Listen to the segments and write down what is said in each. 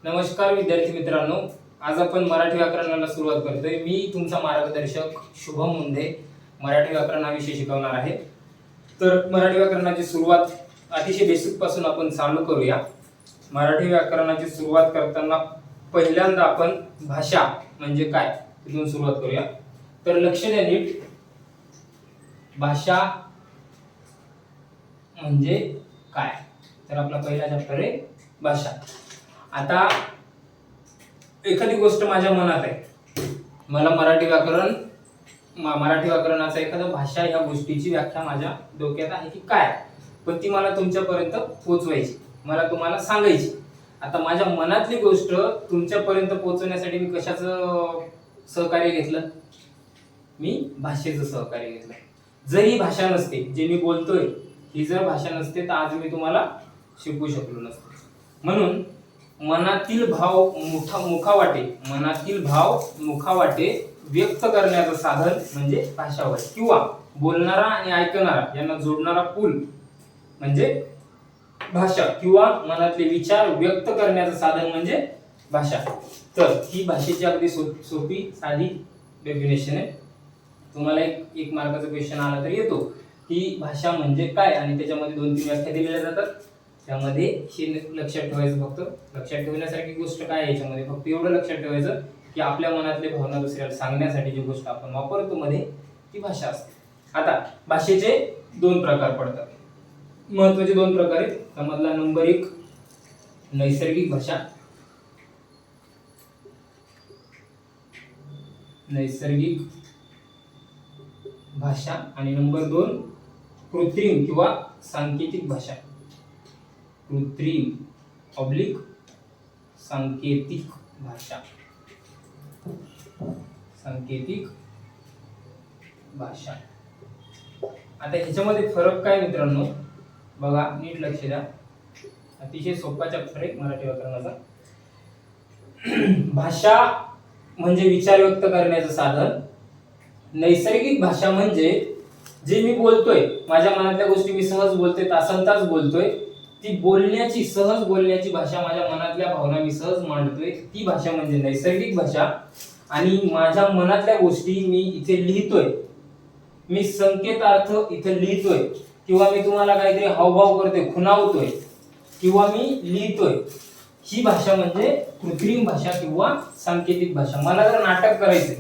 नमस्कार विद्यार्थी मित्रांनो, आज आपण मराठी व्याकरणाला सुरुवात करतोय। मी तुमचा मार्गदर्शक शुभम मुंडे मराठी व्याकरण हा विषय शिकवणार आहे। तर मराठी व्याकरणाची सुरुवात अतिशय बेसिक पासून आपण चालू करूया। मराठी व्याकरणाची सुरुवात करताना पहिल्यांदा आपण भाषा म्हणजे काय इथून सुरुवात करूया। तर लक्ष द्या नीट, भाषा म्हणजे काय। तर आपला पहिला चॅप्टर आहे भाषा। आता एखादी गोष्ट माझ्या मनात आहे, मला मराठी व्याकरणाचा एखादा भाषा या गोष्टीची व्याख्या माझ्या डोक्यात आहे की काय, पण ती मला तुमच्यापर्यंत पोहोचवायची, मला तुम्हाला सांगायची। आता माझ्या मनातली गोष्ट तुमच्यापर्यंत पोहोचवण्यासाठी मी कशाचं सहकार्य घेतलं? मी भाषेचं सहकार्य घेतलं। जर ही भाषा नसते, जे मी बोलतोय ही जर भाषा नसते तर आज मी तुम्हाला शिकवू शकलो नसतो। म्हणून मनातील भाव मुखावाटे व्यक्त करण्याचं साधन म्हणजे भाषा होय, किंवा बोलणारा आणि ऐकणारा यांना जोडणारा पूल म्हणजे भाषा, किंवा मनातले विचार व्यक्त करण्याचं साधन म्हणजे भाषा। तर ही भाषेची अगदी सोपी साधी डेफिनेशन आहे। तुम्हाला एक मार्काचा क्वेश्चन आला तर येतो की भाषा म्हणजे काय, आणि त्याच्यामध्ये 2-3 व्याख्या दिलेल्या जातात। त्यामध्ये हे लक्षात ठेवायचं, फक्त लक्षात ठेवण्यासारखी गोष्ट काय आहे याच्यामध्ये, फक्त एवढं लक्षात ठेवायचं की आपल्या मनातले भावना दुसऱ्याला सांगण्यासाठी जी गोष्ट आपण वापरतो मध्ये ती भाषा असते। आता भाषेचे 2 प्रकार पडतात, महत्त्वाचे 2 प्रकार आहेत। त्यामधला नंबर 1 नैसर्गिक भाषा, आणि नंबर 2 कृत्रिम किंवा सांकेतिक भाषा, सांकेतिक भाषा। आता ह्याच्यामध्ये फरक काय मित्रांनो, बघा नीट लक्ष द्या, अतिशय सोपा चॅप्टर आहे मराठी व्याकरणाचा। भाषा म्हणजे विचार व्यक्त करण्याचं साधन, नैसर्गिक भाषा म्हणजे जे मी बोलतोय, माझ्या मनातल्या गोष्टी मी सहज बोलतोय, तासनतास बोलतोय, ती सहज बोलण्याची भाषा, माझ्या मनातल्या भावना मी सहज मांडतोय, ती भाषा म्हणजे नैसर्गिक भाषा। आणि माझ्या मनातल्या गोष्टी मी इथे लिहितोय, मी संकेतार्थ इथे लिहितोय, किंवा मी तुम्हाला काहीतरी हावभाव करतोय, खुणावतोय, किंवा मी लिहितोय, ही भाषा म्हणजे कृत्रिम भाषा किंवा सांकेतिक भाषा। मला जर नाटक करायचंय,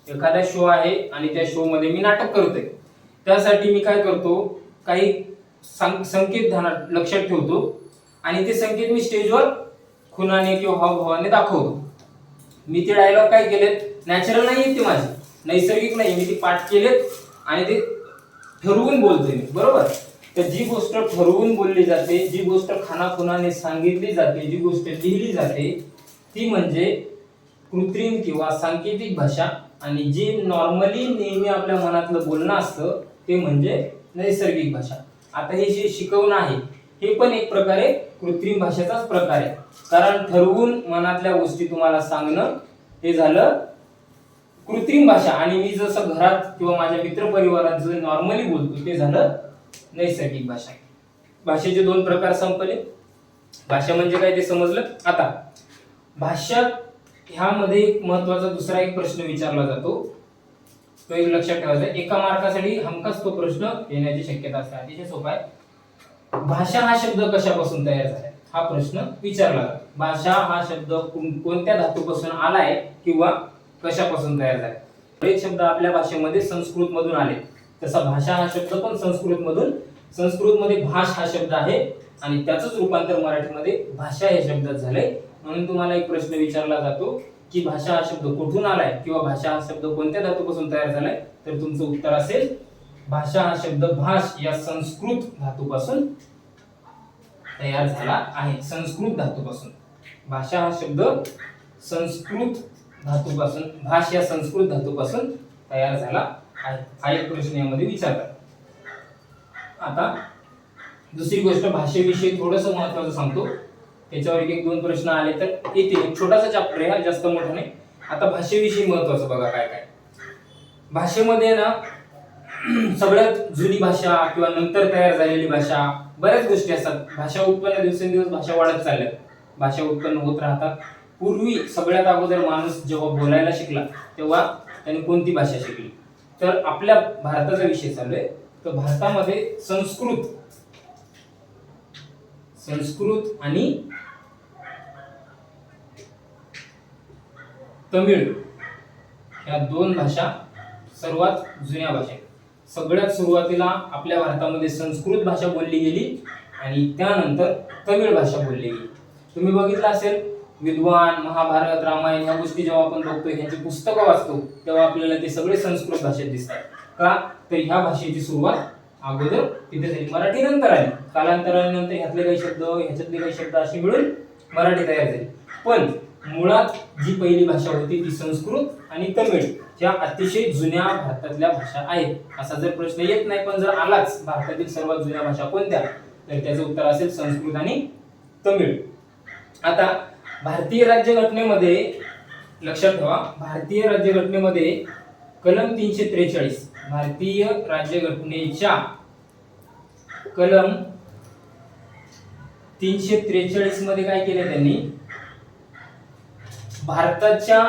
एखादा शो आहे आणि त्या शो मध्ये मी नाटक करतोय, त्यासाठी मी काय करतो, काही संकेत ध्यानात लक्षात ठेवतो आणि ते संकेत मी स्टेजवर खुणाने किंवा हावभावाने दाखवतो। मी ते डायलॉग काय केलेत, नॅचरल नाहीये, ते माझे नैसर्गिक नाही, मी ते पाठ केलेत आणि ते ठरवून बोलतोय मी, बरोबर। तर जी गोष्ट ठरवून बोलली जाते, जी गोष्ट खानाखुणाने सांगितली जाते, जी गोष्ट लिहिली जाते, ती म्हणजे कृत्रिम किंवा सांकेतिक भाषा। आणि जे नॉर्मली नेहमी आपल्या मनातलं बोलणं असतं ते म्हणजे नैसर्गिक भाषा। आता हे जे शिकवणं आहे हे पण एक प्रकारे कृत्रिम भाषेचाच प्रकार आहे, कारण ठरवून मनातल्या गोष्टी तुम्हाला सांगणं हे झालं कृत्रिम भाषा, आणि मी जसं घरात किंवा माझ्या मित्रपरिवारात जे नॉर्मली बोलतो ते झालं नैसर्गिक भाषा। भाषेचे 2 प्रकार संपले। भाषा म्हणजे काय ते समजलं। आता भाषा ह्यामध्ये एक महत्त्वाचा दुसरा एक प्रश्न विचारला जातो, तो एक लक्षात ठेवायचा, एका मार्कासाठी हमखास तो प्रश्न येण्याची शक्यता असते। अतिशय सोपा आहे। भाषा हा शब्द कशापासून तयार झाला हा प्रश्न विचारला जातो। भाषा हा शब्द कोणत्या धातूपासून आलाय किंवा कशापासून तयार झालाय। एक शब्द आपल्या भाषेमध्ये संस्कृत मधून आले, तसा भाषा हा शब्द पण संस्कृत मध्ये भाष हा शब्द आहे आणि त्याचंच रूपांतर मराठीमध्ये भाषा या शब्दात झालंय। म्हणून तुम्हाला एक प्रश्न विचारला जातो की भाषा हा शब्द कुठून आलाय किंवा भाषा हा शब्द कोणत्या धातूपासून तयार झालाय, तर तुमचं उत्तर असेल भाषा हा शब्द भाष या संस्कृत धातूपासून तयार झाला आहे। संस्कृत धातूपासून भाषा हा शब्द संस्कृत धातूपासून, भाष या संस्कृत धातूपासून तयार झाला आहे, हा एक प्रश्न यामध्ये विचारतात। आता दुसरी गोष्ट, भाषेविषयी थोडंसं महत्त्वाचं सांगतो, त्याच्यावर एक 2 प्रश्न आले तर येतील। एक छोटासा चॅप्टर आहे, जास्त मोठा नाही। आता भाषेविषयी महत्त्वाचं बघा काय काय। भाषेमध्ये ना सगळ्यात जुनी भाषा किंवा नंतर तयार झालेली भाषा, बऱ्याच गोष्टी असतात। भाषा उत्पन्न दिवसेंदिवस भाषा वाढत चालल्यात, भाषा उत्पन्न होत राहतात. पूर्वी सगळ्यात अगोदर माणूस जेव्हा बोलायला शिकला तेव्हा त्याने कोणती भाषा शिकली? तर आपल्या भारताचा विषय चालू आहे. तर भारतामध्ये संस्कृत आणि तमिळ या दोन भाषा सर्वात जुन्या भाषा आहेत. सगळ्यात सुरुवातीला आपल्या भारतामध्ये संस्कृत भाषा बोलली गेली आणि त्यानंतर तमिळ भाषा बोलली गेली. तुम्ही बघितलं असेल विद्वान, महाभारत, रामायण या गोष्टी जेव्हा आपण बघतो, ह्याची पुस्तकं वाचतो, तेव्हा आपल्याला ते सगळे संस्कृत भाषेत दिसतात. का? तर ह्या भाषेची सुरुवात अगोदर तिथे झाली, मराठी नंतर आली. कालांतरानंतर ह्यातले काही शब्द ह्याच्यातले काही शब्द असे मिळून मराठी तयार झाली. पण मुळात जी पहिली भाषा होती ती संस्कृत आणि तमिळ या अतिशय जुन्या भारतातल्या भाषा आहेत. असा जर प्रश्न येत नाही, पण जर आलाच भारतातील सर्वात जुन्या भाषा कोणत्या, तर त्याचं उत्तर असेल संस्कृत आणि तमिळ. आता भारतीय राज्यघटनेमध्ये लक्षात ठेवा, भारतीय राज्यघटनेमध्ये कलम 343, भारतीय राज्यघटनेच्या कलम 343 मध्ये काय केलं त्यांनी? भारताच्या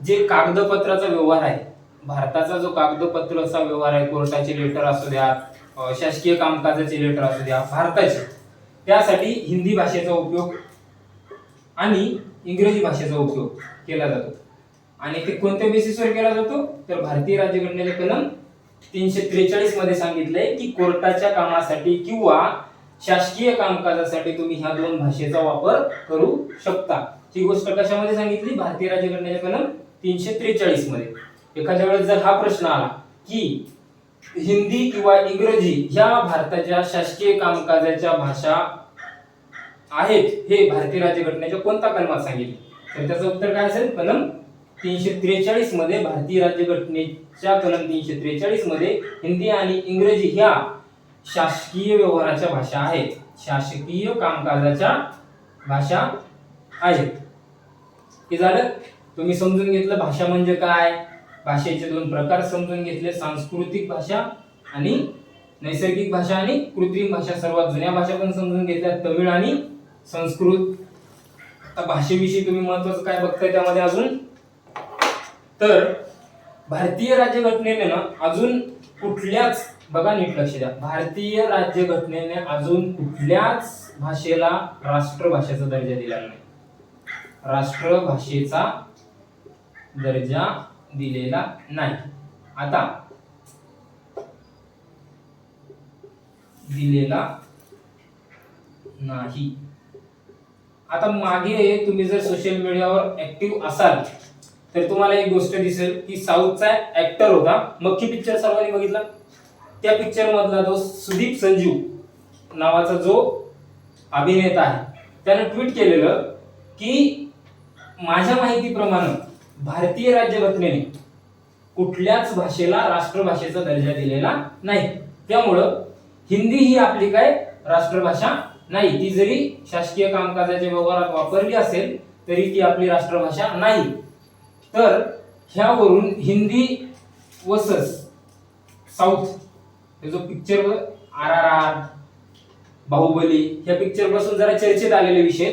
जे कागदपत्राचा व्यवहार आहे, भारताचा जो कागदपत्राचा व्यवहार आहे, कोर्टाचे लेटर असू द्या, शासकीय कामकाजाचे लेटर असू द्या, भारताचे, त्यासाठी हिंदी भाषेचा उपयोग आणि इंग्रजी भाषेचा उपयोग केला जातो. आणि ते कोणत्या बेसिसवर केला जातो? तर भारतीय राज्यघटनेच्या कलम 343 मध्ये सांगितलंय की कोर्टाच्या कामासाठी किंवा शासकीय कामकाजासाठी तुम्ही ह्या दोन भाषेचा वापर करू शकता. ही गोष्ट कशामध्ये सांगितली? भारतीय राज्यघटनेच्या कलम 343 मध्ये. एखाद्या वेळेस जर हा प्रश्न आला की हिंदी किंवा इंग्रजी ह्या भारताच्या शासकीय कामकाजाच्या भाषा आहेत, हे भारतीय राज्यघटनेच्या कोणत्या कलमात सांगितले? तर त्याचं उत्तर काय असेल? कलम 343 मध्ये. भारतीय राज्यघटनेच्या कलम 343 मध्ये हिंदी आणि इंग्रजी ह्या शासकीय व्यवहाराच्या भाषा आहेत, शासकीय कामकाजाच्या भाषा आहेत. हे झालं, तुम्ही समजून घेतलं भाषा म्हणजे काय, भाषेचे दोन प्रकार समजून घेतले, सांस्कृतिक भाषा आणि नैसर्गिक भाषा आणि कृत्रिम भाषा. सर्वात जुन्या भाषा पण समजून घेतल्या, तमिळ आणि संस्कृत. आता भाषेविषयी तुम्ही महत्त्वाचं काय बघताय त्यामध्ये अजून? तर भारतीय राज्यघटनेने ना अजून कुठल्याच, बघा नीट लक्ष द्या, भारतीय राज्यघटनेने अजून कुठल्याच भाषेला राष्ट्रभाषेचा दर्जा दिलेला नाही. राष्ट्रभाषेचा दर्जा दिलेला नाही. आता दिलेला नाही. आता मागे तुम्ही जर सोशल मीडियावर ऍक्टिव्ह असाल तर तुम्हाला एक गोष्ट दिसेल की साऊथचा ऍक्टर होता, मक्खी पिक्चर सर्वांनी बघितला. त्या पिक्चर मधला जो सुदीप संजू नावाचा जो अभिनेता आहे, त्याने ट्विट केलेलं की माझ्या माहितीप्रमाणे भारतीय राज्यघटनेने कुठल्याच भाषेला राष्ट्रभाषेचा दर्जा दिलेला नाही. त्यामुळं हिंदी ही आपली काय राष्ट्रभाषा नाही. ती जरी शासकीय कामकाजाच्या व्यवहारात वापरली असेल तरी ती आपली राष्ट्रभाषा नाही. तर ह्यावरून हिंदी वर्सेस साऊथ हे जो पिक्चर RRR, बाहुबली ह्या पिक्चर पासून जरा चर्चेत आलेले विषय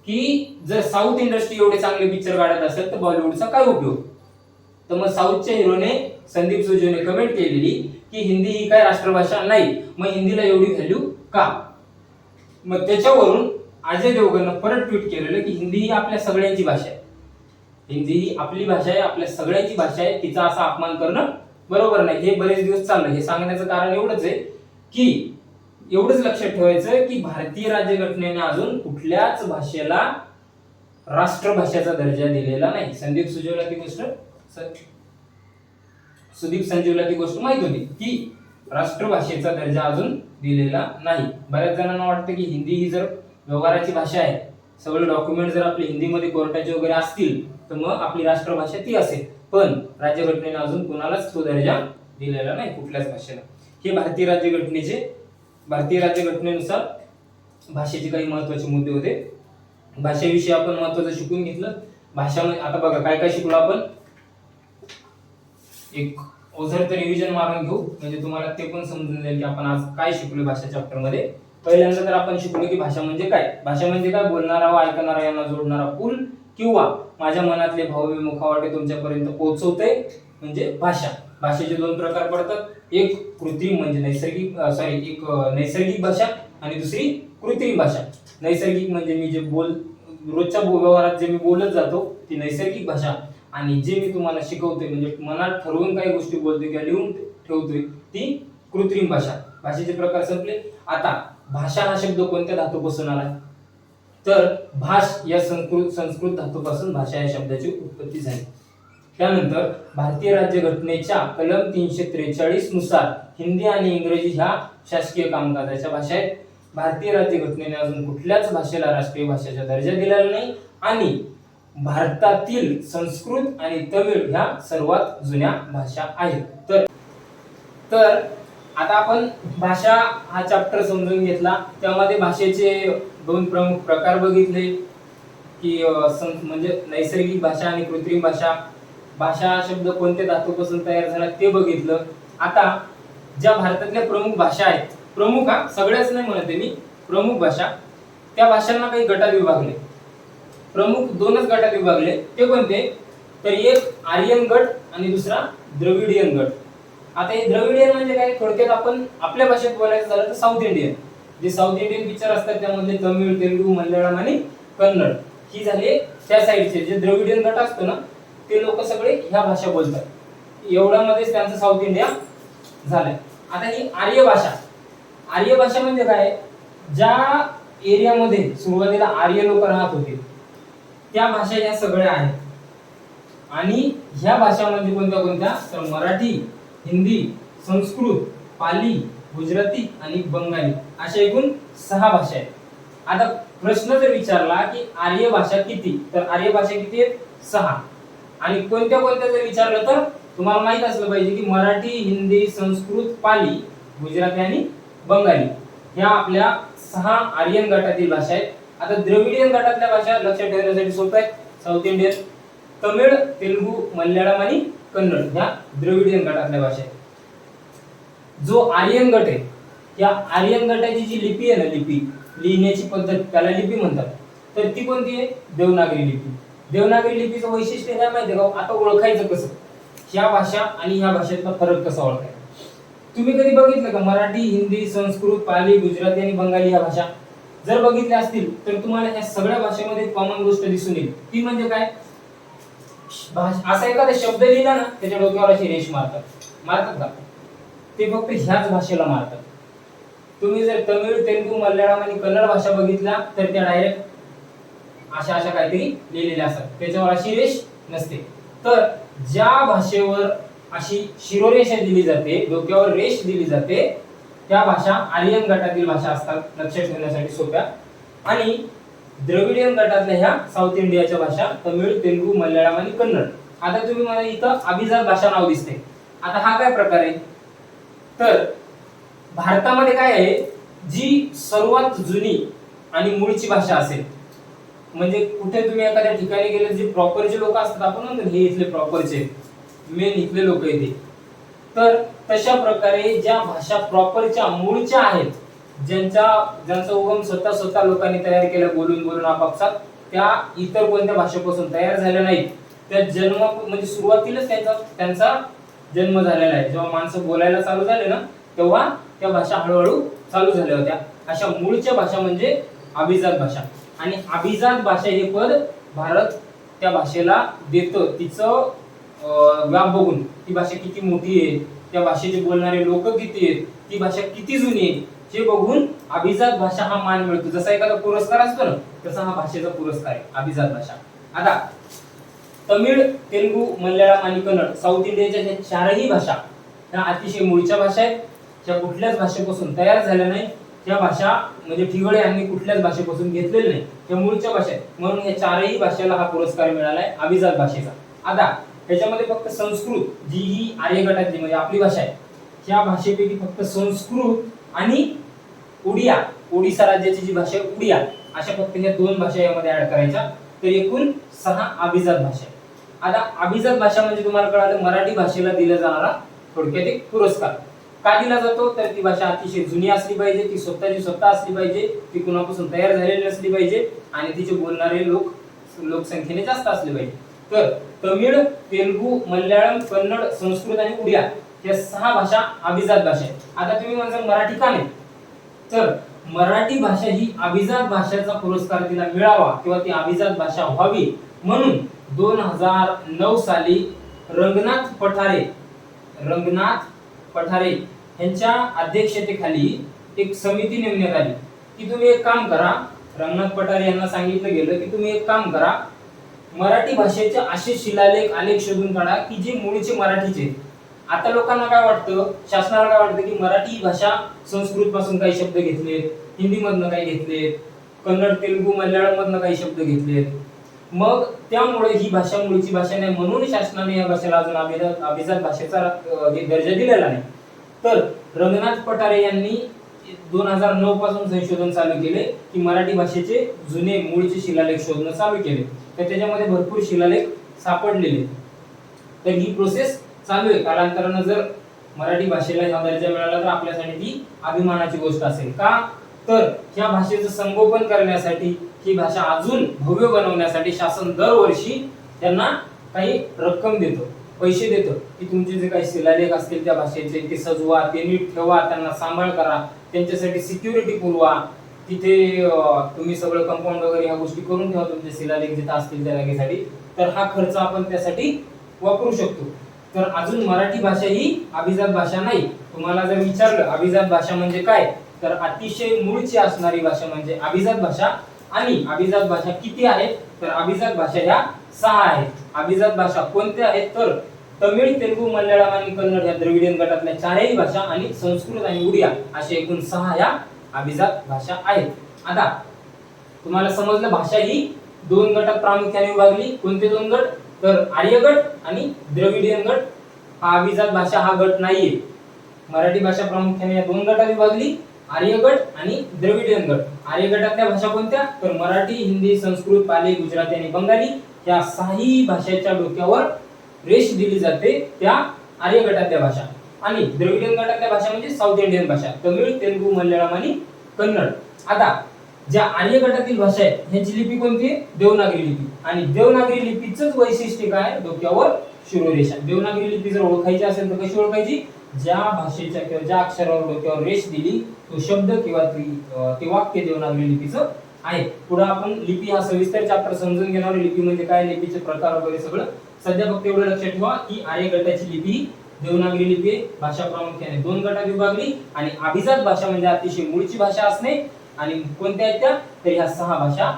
की जर साऊथ इंडस्ट्री एवढे चांगले पिक्चर काढत असेल तर बॉलिवूडचा काय उपयोग? तर मग साऊथच्या हिरोने संदीप सुजोने कमेंट केलेली की हिंदी ही काय राष्ट्रभाषा नाही, मग हिंदीला एवढी व्हॅल्यू का? मग त्याच्यावरून अजय देवगणनं परत ट्विट केलेलं की हिंदी ही आपल्या सगळ्यांची भाषा आहे, हिंदी ही आपली भाषा आहे, आपल्या सगळ्यांची भाषा आहे, तिचा असा अपमान करणं बरोबर नाही. हे बरेच दिवस चाललं. हे सांगण्याचं कारण एवढंच आहे की एवढंच लक्षात ठेवायचं की भारतीय राज्यघटनेने अजून कुठल्याच भाषेला राष्ट्रभाषेचा दर्जा दिलेला नाही. सुदीप संजीवला ती गोष्ट माहित होती की राष्ट्रभाषेचा दर्जा अजून दिलेला नाही. बऱ्याच जणांना वाटतं की हिंदी ही जर व्यवहाराची भाषा आहे, सगळे डॉक्युमेंट जर आपले हिंदीमध्ये कोर्टाचे वगैरे असतील तर मग आपली राष्ट्रभाषा ती असेल. पण राज्यघटनेने अजून कुणालाच तो दर्जा दिलेला नाही कुठल्याच भाषेला. हे भारतीय राज्यघटनेनुसार भाषेचे काही महत्त्वाचे मुद्दे होते. भाषेविषयी आपण महत्त्वाचं शिकून घेतलं. भाषा आता बघा काय काय शिकलो आपण. एक ओझरचं रिव्हिजन मारून घेऊ म्हणजे तुम्हाला ते पण समजून जाईल की आपण आज काय शिकलो भाषा चॅप्टर मध्ये. पहिल्यांदा तर आपण शिकलो की भाषा म्हणजे काय. भाषा म्हणजे काय, बोलणारा व ऐकणारा यांना जोडणारा पूल किंवा माझ्या मनातले भाव मी मुखावाटे तुमच्यापर्यंत पोहोचवते म्हणजे भाषा. भाषेचे दोन प्रकार पडतात, एक कृत्रिम म्हणजे नैसर्गिक एक नैसर्गिक भाषा आणि दुसरी कृत्रिम भाषा. नैसर्गिक म्हणजे मी जे रोजच्या व्यवहारात जे मी बोलत जातो ती नैसर्गिक भाषा, आणि जे मी तुम्हाला शिकवतोय म्हणजे मनात ठरवून काही गोष्टी बोलतोय किंवा लिहून ठेवतोय ती कृत्रिम भाषा. भाषेचे प्रकार संपले. आता भाषा हा शब्द कोणत्या धातूपासून आला, तर भाष या संस्कृत धातूपासून भाषा या शब्दाची उत्पत्ती झाली. त्यानंतर भारतीय राज्यघटनेच्या कलम 343 नुसार हिंदी आणि इंग्रजी ह्या शासकीय कामकाजाच्या भाषा आहेत. भारतीय राज्यघटनेने अजून कुठल्याच भाषेला राष्ट्रीय भाषेचा दर्जा दिलेला नाही, आणि भारतातील संस्कृत आणि तमिळ ह्या सर्वात जुन्या भाषा आहेत. तर आता आपण भाषा हा चॅप्टर समजून घेतला. त्यामध्ये भाषेचे दोन प्रमुख प्रकार बघितले की म्हणजे नैसर्गिक भाषा आणि कृत्रिम भाषा. भाषा हा शब्द कोणत्या धातूपासून तयार झाला ते बघितलं. आता ज्या भारतातल्या प्रमुख भाषा आहेत, प्रमुख हा सगळ्याच नाही म्हणते मी, प्रमुख भाषा, त्या भाषांना काही गटात विभागले. प्रमुख दोनच गटात विभागले. ते कोणते, तर एक आर्यन गट आणि दुसरा द्रविडियन गट. आता हे द्रविडियन म्हणजे काय, थोडक्यात आपण आपल्या भाषेत बोलायचं झालं तर साऊथ इंडियन, जे साऊथ इंडियन पिक्चर असतात त्यामध्ये तमिळ, तेलुगू, मल्याळम आणि कन्नड ही झाले त्या साईडचे. जे द्रविडियन गट असतो ना ते लोक सगळे ह्या भाषा बोलतात. एवढ्यामध्येच त्यांचं साऊथ इंडिया झालंय. आता ही आर्य भाषा, आर्य भाषा म्हणजे काय, ज्या एरियामध्ये सुरुवातीला आर्य लोक राहत होते त्या भाषा या सगळ्या आहेत. आणि ह्या भाषा म्हणजे कोणत्या कोणत्या, तर मराठी, हिंदी, संस्कृत, पाली, गुजराती आणि बंगाली अशा एकूण 6 भाषा आहेत. आता प्रश्न जर विचारला की आर्य भाषा किती, तर आर्य भाषा किती आहेत, 6. आणि कोणत्या कोणत्या जर विचारलं तर तुम्हाला माहित असलं पाहिजे की मराठी, हिंदी, संस्कृत, पाली, गुजराती आणि बंगाली ह्या आपल्या 6 आर्यन गटातील भाषा आहेत. आता द्रविडियन गटातल्या भाषा लक्षात ठेवण्यासाठी सोप्या आहेत. साऊथ इंडियन, तमिळ, तेलुगू, मल्याळम आणि कन्नड ह्या द्रविडियन गटातल्या भाषा आहेत. जो आर्यन गट आहे, या आर्यन गटाची जी लिपी आहे ना, लिपी लिहिण्याची पद्धत त्याला लिपी म्हणतात. तर ती कोणती आहे, देवनागरी लिपी. देवनागरी लिपीचं वैशिष्ट्य काय माहिती आहे का, आता ओळखायचं कसं, ह्या भाषा आणि ह्या भाषेतला फरक कसा ओळखायचा. तुम्ही कधी बघितलं का मराठी, हिंदी, संस्कृत, पाली, गुजराती आणि बंगाली ह्या भाषा जर बघितल्या असतील तर तुम्हाला ह्या सगळ्या भाषेमध्ये कॉमन गोष्ट दिसून येईल. ती म्हणजे काय, असा एखादा शब्द लिहिला ना त्याच्या डोक्यावर अशी रेष मारतात का, ते फक्त ह्याच भाषेला मारतात. तुम्ही जर तमिळ, तेलुगू, मल्याळम आणि कन्नड भाषा बघितल्या तर त्या डायरेक्ट अशा काहीतरी लिहिलेल्या असतात, त्याच्यावर अशी रेष नसते. तर ज्या भाषेवर अशी शिरोरेषा दिली जाते, डोक्यावर रेष दिली जाते, त्या भाषा आर्यन गटातील भाषा असतात, लक्षात ठेवण्यासाठी सोप्या. आणि द्रविडियन गटातल्या ह्या साऊथ इंडियाच्या भाषा तमिळ, तेलुगू, मल्याळम आणि कन्नड. आता तुम्ही मला इथं अभिजात भाषा नाव दिसते. आता हा काय प्रकार आहे, तर भारतामध्ये काय आहे, जी सर्वात जुनी आणि मूळची भाषा असेल, म्हणजे कुठे तुम्ही एखाद्या ठिकाणी गेले जे प्रॉपरचे लोक असतात, आपण म्हणतो हे इथले प्रॉपरचे मेन इथले लोक येते, तर तशा प्रकारे ज्या भाषा प्रॉपरच्या मूळच्या आहेत, ज्यांचा उगम स्वतः लोकांनी तयार केलं बोलून आपापसात, त्या इतर कोणत्या भाषेपासून तयार झाल्या नाहीत. त्या जन्म म्हणजे सुरुवातीलाच त्यांचा जन्म झालेला आहे. जेव्हा माणसं बोलायला चालू झाले ना तेव्हा त्या भाषा हळूहळू चालू झाल्या होत्या. अशा मूळच्या भाषा म्हणजे अभिजात भाषा. आणि अभिजात भाषा हे पद भारत त्या भाषेला देतं, तिचं व्याप बघून, ती भाषा किती मोठी आहे, त्या भाषेचे बोलणारे लोक किती आहेत, ती भाषा किती जुनी आहे हे बघून अभिजात भाषा हा मान मिळतो. जसा एखादा पुरस्कार असतो ना तसा हा भाषेचा पुरस्कार आहे अभिजात भाषा. आता तमिळ, तेलुगू, मल्याळम आणि कन्नड साऊथ इंडियाच्या ह्या 4ही भाषा ह्या अतिशय मूळच्या भाषा आहेत. त्या कुठल्याच भाषेपासून तयार झाल्या नाही. त्या भाषा म्हणजे ठिगळे यांनी कुठल्याच भाषेपासून घेतलेले नाही, त्या मूळच्या भाषा आहेत. म्हणून या 4ही भाषेला हा पुरस्कार मिळालाय अभिजात भाषेचा. आता त्याच्यामध्ये फक्त संस्कृत जी ही आर्य गटातली म्हणजे आपली भाषा आहे, त्या भाषेपैकी फक्त संस्कृत आणि ओडिसा राज्याची जी भाषा आहे उडिया, अशा फक्त ह्या 2 भाषा यामध्ये ऍड करायच्या. तर एकूण 6 अभिजात भाषा आहेत. आता अभिजात भाषा म्हणजे तुम्हाला कळालं मराठी भाषेला दिला जाणारा थोडक्यात एक पुरस्कार. का दिला जातो तर ती भाषा अतिशय जुनी असली पाहिजे, ती स्वतःची स्वतः असली पाहिजे, ती कुणापासून तयार झालेली असली पाहिजे आणि तिचे बोलणारे लोकसंख्येने जास्त असले पाहिजे. तर तमिळ, तेलुगू, मल्याळम, कन्नड, संस्कृत आणि उडिया या 6 भाषा अभिजात भाषा आहेत. आता तुम्ही म्हणाल मराठी का नाही, तर मराठी भाषा ही अभिजात भाषेचा पुरस्कार तिला मिळावा किंवा ती अभिजात भाषा व्हावी म्हणून 2009 साली रंगनाथ पठारे यांच्या अध्यक्षतेखाली एक समिती नेमण्यात आली की तुम्ही एक काम करा. रंगनाथ पठारे यांना सांगितलं गेलं की तुम्ही एक काम करा, मराठी भाषेचे असे शिलालेख आलेख शोधून काढा की जे मूळचे मराठीचे. आता लोकांना काय वाटतं, शासनाला काय वाटतं की मराठी भाषा संस्कृत पासून काही शब्द घेतलेत, हिंदी मधनं काही घेतलेत, कन्नड, तेलुगू, मल्याळम मधनं काही शब्द घेतलेत, मग त्यामुळे ही भाषा मूळची भाषा नाही म्हणून शासनाने या भाषेला अजून अभिजात भाषेचा दर्जा दिलेला नाही. तर रंगनाथ पठारे यांनी 2009 पासून संशोधन चालू केले की मराठी भाषेचे जुने मूळचे शिलालेख शोधणं चालू केले. तर त्याच्यामध्ये भरपूर शिलालेख सापडलेले. तर ही प्रोसेस चालू आहे. कालांतराने जर मराठी भाषेला हा दर्जा मिळाला तर आपल्यासाठी ती अभिमानाची गोष्ट असेल. का तर या भाषेचं संगोपन करण्यासाठी, ही भाषा अजून भव्य बनवण्यासाठी शासन दरवर्षी त्यांना काही रक्कम देतो, पैसे देतो की तुमचे जे काही शिलालेख असतील त्या भाषेचे ते सजवा, ते नीट ठेवा, त्यांना सांभाळ करा, त्यांच्यासाठी सिक्युरिटी पुरवा, तिथे तुम्ही सगळं कंपाऊंड वगैरे ह्या गोष्टी करून ठेवा तुमचे शिलालेख जिथे असतील त्या जागेसाठी. तर हा खर्च आपण त्यासाठी वापरू शकतो. तर अजून मराठी भाषा ही अभिजात भाषा नाही. तुम्हाला जर विचारलं अभिजात भाषा म्हणजे काय, तर अतिशय मूळची असणारी भाषा म्हणजे अभिजात भाषा. आणि अभिजात भाषा किती आहेत, तर अभिजात भाषा ह्या 6 आहेत. अभिजात भाषा कोणत्या आहेत, तर तमिळ, तेलुगू, मल्याळम आणि कन्नड या द्रविडियन गटातल्या 4ही भाषा आणि संस्कृत आणि उडिया अशा एकूण 6 या अभिजात भाषा आहेत. आता तुम्हाला समजलं भाषा ही 2 गटात प्रामुख्याने विभागली. कोणते 2 गट, तर आर्य गट आणि द्रविडियन गट. हा अभिजात भाषा हा गट नाहीये. मराठी भाषा प्रामुख्याने या 2 गटात विभागली, आर्य गट आणि द्रविडियन गट. आर्य गटातल्या भाषा कोणत्या, तर मराठी, हिंदी, संस्कृत, पाली, गुजराती आणि बंगाली या 6ही भाषेच्या डोक्यावर रेष दिली जाते त्या आर्य गटातल्या भाषा. आणि द्रविडियन गटातल्या भाषा म्हणजे साऊथ इंडियन भाषा, तमिळ, तेलुगू, मल्याळम आणि कन्नड. आता ज्या आर्य गटातील भाषा आहेत ह्याची लिपी कोणती, देवनागरी लिपी. आणि देवनागरी लिपीचंच वैशिष्ट्य काय, डोक्यावर शिरोरेषा. देवनागरी लिपी जर ओळखायची असेल तर कशी ओळखायची, ज्या भाषेच्या किंवा ज्या अक्षरावर डोक्यावर रेष दिली तो शब्द किंवा ते वाक्य देवनागरी लिपीचं आहे. पुढे आपण लिपी हा सविस्तर चॅप्टर समजून घेणार. लिपी म्हणजे काय, लिपीचे प्रकार वगैरे सगळं. सध्या फक्त एवढं लक्षात ठेवा की आर्य गटाची लिपी देवनागरी लिपी आहे. भाषा प्रामुख्याने 2 गटात विभागली आणि अभिजात भाषा म्हणजे अतिशय मूळची भाषा असणे. आणि कोणत्या आहेत त्या, तर ह्या 6 भाषा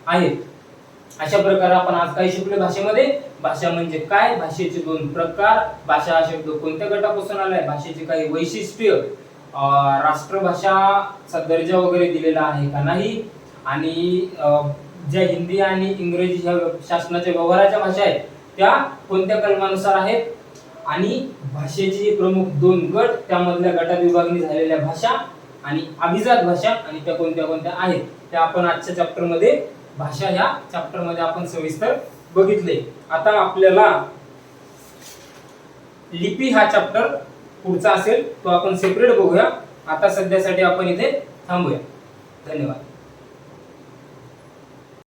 आहेत. अशा प्रकारे आपण आज काय शिकलो भाषेमध्ये. भाषा म्हणजे काय, भाषेचे 2 प्रकार, भाषा हा शब्द कोणत्या गटापासून आलाय, भाषेचे काही वैशिष्ट्य, राष्ट्रभाषाचा दर्जा वगैरे दिलेला आहे का नाही, आणि ज्या हिंदी आणि इंग्रजी ह्या शासनाच्या व्यवहाराच्या भाषा आहेत त्या कोणत्या कलमानुसार आहेत, आणि भाषेचे प्रमुख 2 गट, त्यामधल्या गटात विभागणी झालेल्या भाषा आणि अभिजात भाषा आणि त्या कोणत्या कोणत्या आहेत त्या आपण आजच्या चॅप्टर मध्ये, भाषा ह्या चॅप्टर मध्ये आपण सविस्तर बघितले. आता आपल्याला लिपी हा चॅप्टर पुढचा असेल तो आपण सेपरेट बघूया. आता सध्यासाठी आपण इथे थांबूया. धन्यवाद.